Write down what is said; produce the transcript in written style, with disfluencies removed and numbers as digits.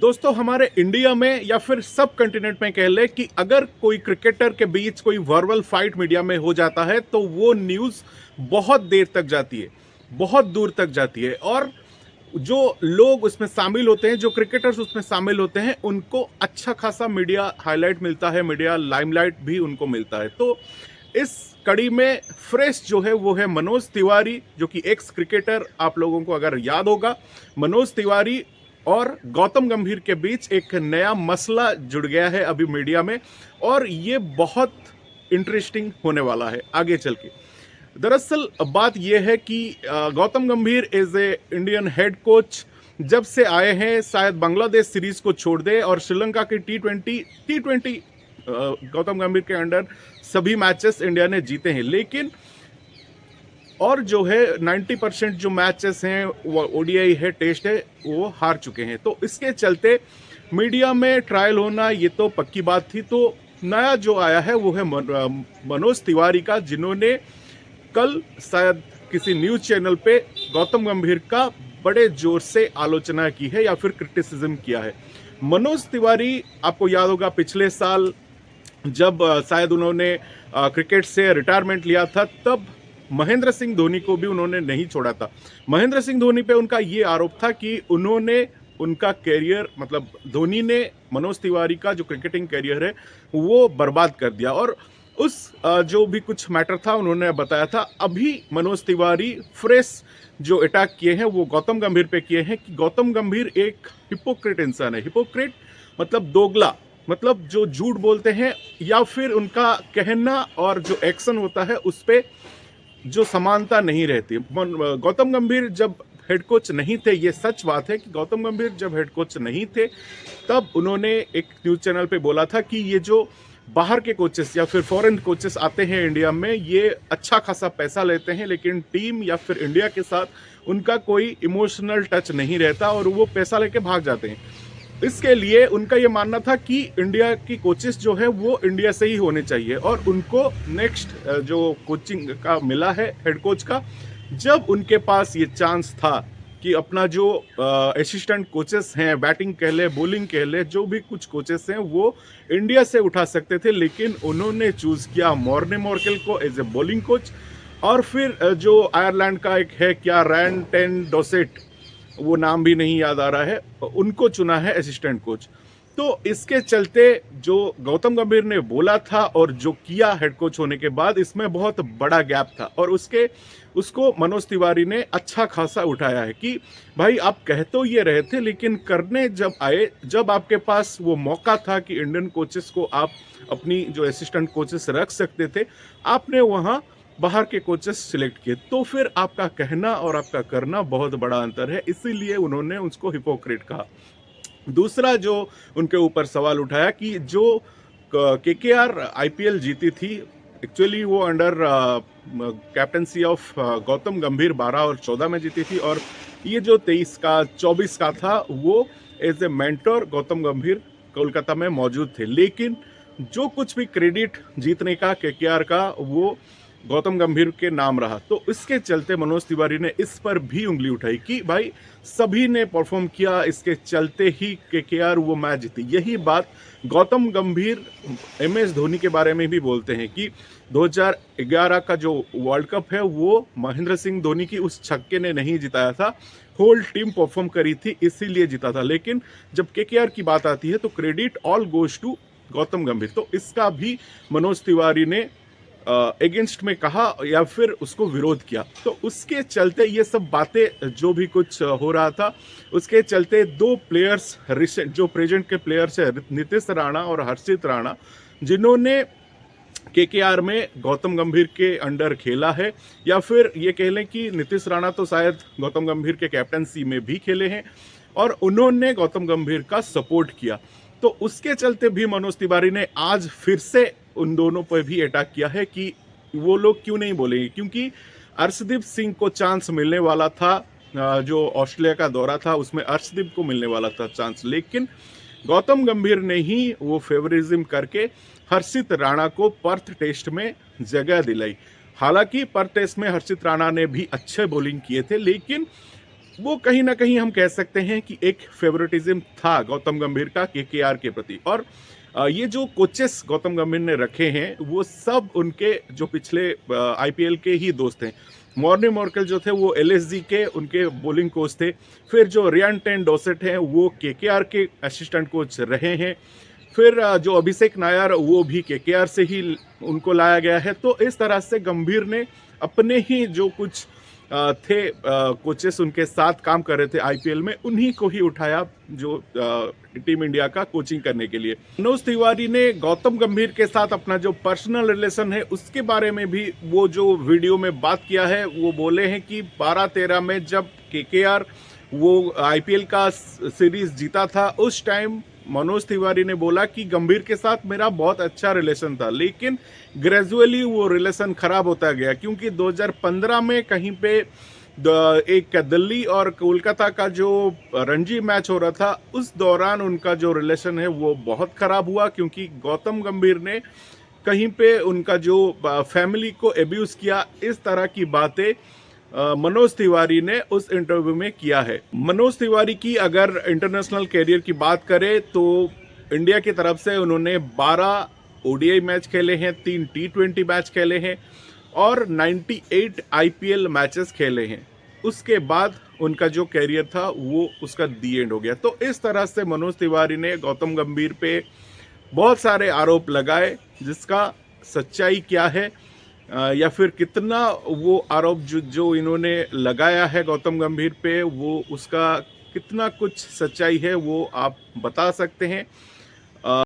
दोस्तों हमारे इंडिया में या फिर सब कंटिनेंट में कह ले कि अगर कोई क्रिकेटर के बीच कोई वर्बल फाइट मीडिया में हो जाता है तो वो न्यूज़ बहुत देर तक जाती है, बहुत दूर तक जाती है। और जो लोग उसमें शामिल होते हैं, जो क्रिकेटर्स उसमें शामिल होते हैं, उनको अच्छा खासा मीडिया हाईलाइट मिलता है, मीडिया लाइमलाइट भी उनको मिलता है। तो इस कड़ी में फ्रेश जो है वो है मनोज तिवारी, जो कि एक्स क्रिकेटर। आप लोगों को अगर याद होगा, मनोज तिवारी और गौतम गंभीर के बीच एक नया मसला जुड़ गया है अभी मीडिया में, और ये बहुत इंटरेस्टिंग होने वाला है आगे चल के। दरअसल बात यह है कि Gautam Gambhir as a Indian head coach जब से आए हैं, शायद बांग्लादेश सीरीज को छोड़ दे और श्रीलंका की टी ट्वेंटी गौतम गंभीर के अंडर सभी मैचेस इंडिया ने जीते हैं। लेकिन और जो है 90% जो मैचेस हैं, वो ओडीआई है, टेस्ट है, वो हार चुके हैं। तो इसके चलते मीडिया में ट्रायल होना ये तो पक्की बात थी। तो नया जो आया है वो है मनोज तिवारी का, जिन्होंने कल शायद किसी न्यूज़ चैनल पे गौतम गंभीर का बड़े जोर से आलोचना की है या फिर क्रिटिसिज्म किया है। मनोज तिवारी, आपको याद होगा, पिछले साल जब शायद उन्होंने क्रिकेट से रिटायरमेंट लिया था, तब महेंद्र सिंह धोनी को भी उन्होंने नहीं छोड़ा था। महेंद्र सिंह धोनी पे उनका ये आरोप था कि उन्होंने उनका कैरियर, मतलब धोनी ने मनोज तिवारी का जो क्रिकेटिंग कैरियर है वो बर्बाद कर दिया। और उस जो भी कुछ मैटर था उन्होंने बताया था। अभी मनोज तिवारी फ्रेश जो अटैक किए हैं वो गौतम गंभीर पे किए हैं कि गौतम गंभीर एक हिपोक्रेट इंसान है। हिपोक्रेट मतलब दोगला, मतलब जो झूठ बोलते हैं या फिर उनका कहना और जो एक्शन होता है उस पर जो समानता नहीं रहती। गौतम गंभीर जब हेड कोच नहीं थे, ये सच बात है कि गौतम गंभीर जब हेड कोच नहीं थे तब उन्होंने एक न्यूज़ चैनल पे बोला था कि ये जो बाहर के कोचेस या फिर फॉरेन कोचेस आते हैं इंडिया में, ये अच्छा खासा पैसा लेते हैं, लेकिन टीम या फिर इंडिया के साथ उनका कोई इमोशनल टच नहीं रहता और वो पैसा लेके भाग जाते हैं। इसके लिए उनका ये मानना था कि इंडिया की कोचेस जो है वो इंडिया से ही होने चाहिए और उनको नेक्स्ट जो कोचिंग का मिला है हेड कोच का, जब उनके पास ये चांस था कि अपना जो असिस्टेंट कोचेस हैं, बैटिंग कह ले, बॉलिंग कह ले, जो भी कुछ कोचेस हैं वो इंडिया से उठा सकते थे, लेकिन उन्होंने चूज़ किया मॉर्ने मॉर्केल को एज ए बॉलिंग कोच। और फिर जो आयरलैंड का एक है, क्या, रैन टेन डोसेट, वो नाम भी नहीं याद आ रहा है, उनको चुना है असिस्टेंट कोच। तो इसके चलते जो गौतम गंभीर ने बोला था और जो किया हेड कोच होने के बाद, इसमें बहुत बड़ा गैप था और उसको मनोज तिवारी ने अच्छा खासा उठाया है कि भाई आप कह तो ये रहे थे, लेकिन करने जब आए, जब आपके पास वो मौका था कि इंडियन कोचेस को आप अपनी जो असिस्टेंट कोचेस रख सकते थे, आपने वहाँ बाहर के कोचेस सिलेक्ट किए। तो फिर आपका कहना और आपका करना बहुत बड़ा अंतर है, इसीलिए उन्होंने उसको हिपोक्रेट कहा। दूसरा जो उनके ऊपर सवाल उठाया कि जो केकेआर आईपीएल जीती थी, एक्चुअली वो अंडर कैप्टनसी ऑफ गौतम गंभीर 12 और 14 में जीती थी, और ये जो 23 का 24 का था वो एज ए मेंटर गौतम गंभीर कोलकाता में मौजूद थे। लेकिन जो कुछ भी क्रेडिट जीतने का केकेआर का, वो गौतम गंभीर के नाम रहा। तो इसके चलते मनोज तिवारी ने इस पर भी उंगली उठाई कि भाई सभी ने परफॉर्म किया, इसके चलते ही केकेआर वो मैच जीती। यही बात गौतम गंभीर एमएस धोनी के बारे में भी बोलते हैं कि 2011 का जो वर्ल्ड कप है वो महेंद्र सिंह धोनी की उस छक्के ने नहीं जिताया था, होल टीम परफॉर्म करी थी, इसीलिए जीता था। लेकिन जब केकेआर की बात आती है तो credit all goes to Gautam Gambhir. तो इसका भी मनोज तिवारी ने अगेंस्ट में कहा या फिर उसको विरोध किया। तो उसके चलते ये सब बातें जो भी कुछ हो रहा था, उसके चलते दो प्लेयर्स रिसेंट जो प्रेजेंट के प्लेयर्स है, नीतीश राणा और हर्षित राणा, जिन्होंने केकेआर में गौतम गंभीर के अंडर खेला है, या फिर ये कह लें कि नीतीश राणा तो शायद गौतम गंभीर के कैप्टनसी में भी खेले हैं और उन्होंने गौतम गंभीर का सपोर्ट किया। तो उसके चलते भी मनोज तिवारी ने आज फिर से उन दोनों पर भी अटैक किया है कि वो लोग क्यों नहीं बोलेंगे, क्योंकि अर्शदीप सिंह को चांस मिलने वाला था, जो ऑस्ट्रेलिया का दौरा था उसमें अर्शदीप को मिलने वाला था चांस, लेकिन गौतम गंभीर ने ही वो फेवरिज्म करके हर्षित राणा को पर्थ टेस्ट में जगह दिलाई। हालांकि पर्थ टेस्ट में हर्षित राणा ने भी अच्छे बॉलिंग किए थे, लेकिन वो कहीं ना कहीं हम कह सकते हैं कि एक फेवरेटिज्म था गौतम गंभीर का केकेआर के प्रति। और ये जो कोचेस गौतम गंभीर ने रखे हैं वो सब उनके जो पिछले आईपीएल के ही दोस्त हैं। मॉर्नी मॉर्कल जो थे वो एलएसजी के उनके बॉलिंग कोच थे। फिर जो रियान टेन डॉसेट हैं वो केकेआर के असिस्टेंट कोच रहे हैं। फिर जो अभिषेक नायर वो भी केकेआर से ही उनको लाया गया है। तो इस तरह से गंभीर ने अपने ही जो कुछ थे कोचेस उनके साथ काम कर रहे थे आईपीएल में, उन्हीं को ही उठाया जो टीम इंडिया का कोचिंग करने के लिए। मनोज तिवारी ने गौतम गंभीर के साथ अपना जो पर्सनल रिलेशन है उसके बारे में भी वो जो वीडियो में बात किया है। वो बोले हैं कि 12-13 में जब केकेआर वो आईपीएल का सीरीज जीता था उस टाइम मनोज तिवारी ने बोला कि गंभीर के साथ मेरा बहुत अच्छा रिलेशन था, लेकिन ग्रेजुअली वो रिलेशन खराब होता गया क्योंकि 2015 में कहीं पे एक दिल्ली और कोलकाता का जो रणजी मैच हो रहा था उस दौरान उनका जो रिलेशन है वो बहुत खराब हुआ क्योंकि गौतम गंभीर ने कहीं पे उनका जो फैमिली को एब्यूज किया। इस तरह की बातें मनोज तिवारी ने उस इंटरव्यू में किया है। मनोज तिवारी की अगर इंटरनेशनल कैरियर की बात करें तो इंडिया की तरफ से उन्होंने 12 ओडीआई मैच खेले हैं, 3 टी20 मैच खेले हैं और 98 आईपीएल मैचेस खेले हैं। उसके बाद उनका जो कैरियर था वो उसका दी एंड हो गया। तो इस तरह से मनोज तिवारी ने गौतम गंभीर पे बहुत सारे आरोप लगाए, जिसका सच्चाई क्या है या फिर कितना वो आरोप जो इन्होंने लगाया है गौतम गंभीर पे वो उसका कितना कुछ सच्चाई है वो आप बता सकते हैं।